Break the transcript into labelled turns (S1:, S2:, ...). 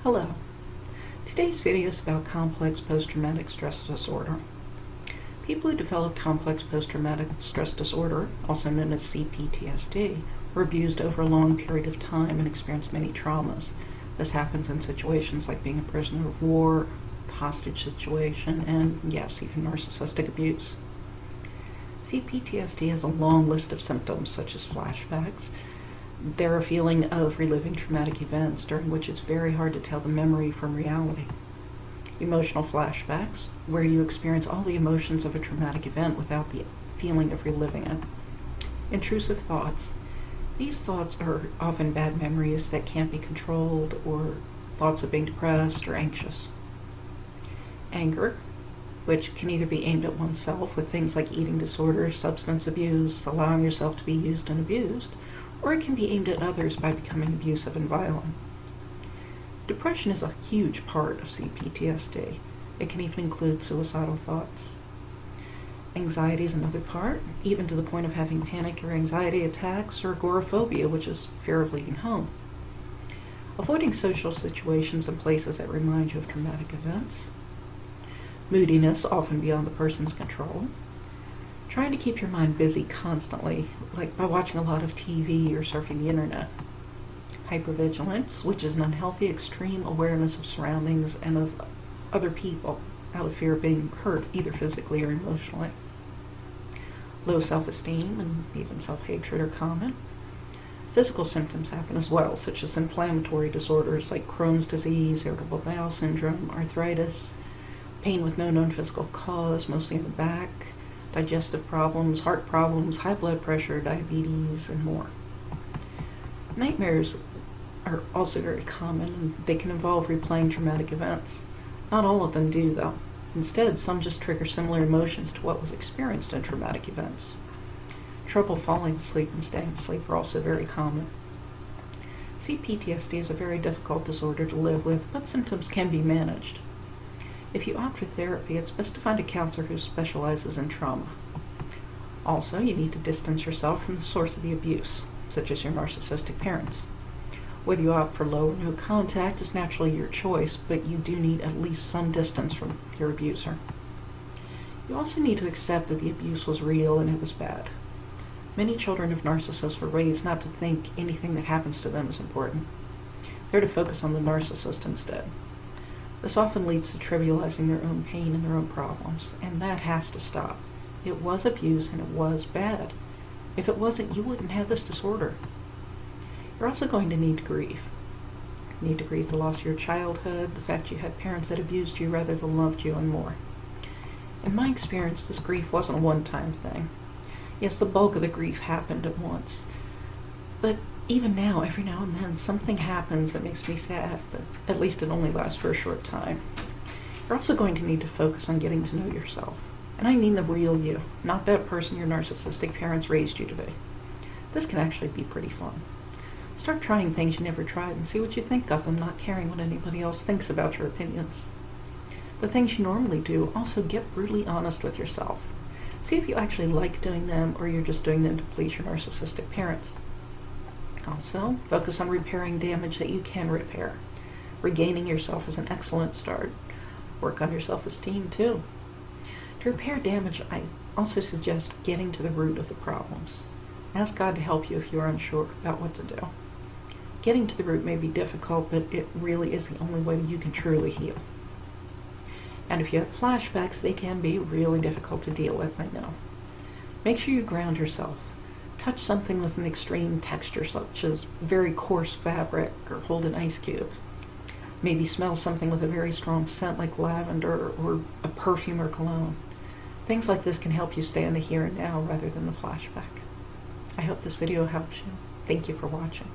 S1: Hello. Today's video is about complex post-traumatic stress disorder. People who develop complex post-traumatic stress disorder, also known as C-PTSD, were abused over a long period of time and experienced many traumas. This happens in situations like being a prisoner of war, hostage situation, and yes, even narcissistic abuse. C-PTSD has a long list of symptoms such as flashbacks. They're a feeling of reliving traumatic events during which it's very hard to tell the memory from reality. Emotional flashbacks, where you experience all the emotions of a traumatic event without the feeling of reliving it. Intrusive thoughts. These thoughts are often bad memories that can't be controlled, or thoughts of being depressed or anxious. Anger, which can either be aimed at oneself with things like eating disorders, substance abuse, allowing yourself to be used and abused, or it can be aimed at others by becoming abusive and violent. Depression is a huge part of C-PTSD. It can even include suicidal thoughts. Anxiety is another part, even to the point of having panic or anxiety attacks, or agoraphobia, which is fear of leaving home. Avoiding social situations and places that remind you of traumatic events. Moodiness, often beyond the person's control. Trying to keep your mind busy constantly, like by watching a lot of TV or surfing the internet. Hypervigilance, which is an unhealthy, extreme awareness of surroundings and of other people out of fear of being hurt, either physically or emotionally. Low self-esteem and even self-hatred are common. Physical symptoms happen as well, such as inflammatory disorders like Crohn's disease, irritable bowel syndrome, arthritis, pain with no known physical cause, mostly in the back, digestive problems, heart problems, high blood pressure, diabetes, and more. Nightmares are also very common, and they can involve replaying traumatic events. Not all of them do, though. Instead, some just trigger similar emotions to what was experienced in traumatic events. Trouble falling asleep and staying asleep are also very common. C-PTSD is a very difficult disorder to live with, but symptoms can be managed. If you opt for therapy, it's best to find a counselor who specializes in trauma. Also, you need to distance yourself from the source of the abuse, such as your narcissistic parents. Whether you opt for low or no contact is naturally your choice, but you do need at least some distance from your abuser. You also need to accept that the abuse was real and it was bad. Many children of narcissists were raised not to think anything that happens to them is important. They're to focus on the narcissist instead. This often leads to trivializing their own pain and their own problems, and that has to stop. It was abuse and it was bad. If it wasn't, you wouldn't have this disorder. You're also going to need to grieve. You need to grieve the loss of your childhood, the fact you had parents that abused you rather than loved you, and more. In my experience, this grief wasn't a one-time thing. Yes, the bulk of the grief happened at once, but even now, every now and then, something happens that makes me sad, but at least it only lasts for a short time. You're also going to need to focus on getting to know yourself. And I mean the real you, not that person your narcissistic parents raised you to be. This can actually be pretty fun. Start trying things you never tried and see what you think of them, not caring what anybody else thinks about your opinions. The things you normally do, also get brutally honest with yourself. See if you actually like doing them or you're just doing them to please your narcissistic parents. Also, focus on repairing damage that you can repair. Regaining yourself is an excellent start. Work on your self-esteem too. To repair damage, I also suggest getting to the root of the problems. Ask God to help you if you're unsure about what to do. Getting to the root may be difficult, but it really is the only way you can truly heal. And if you have flashbacks, they can be really difficult to deal with, I know. Make sure you ground yourself. Touch something with an extreme texture, such as very coarse fabric, or hold an ice cube. Maybe smell something with a very strong scent like lavender or a perfume or cologne. Things like this can help you stay in the here and now rather than the flashback. I hope this video helped you. Thank you for watching.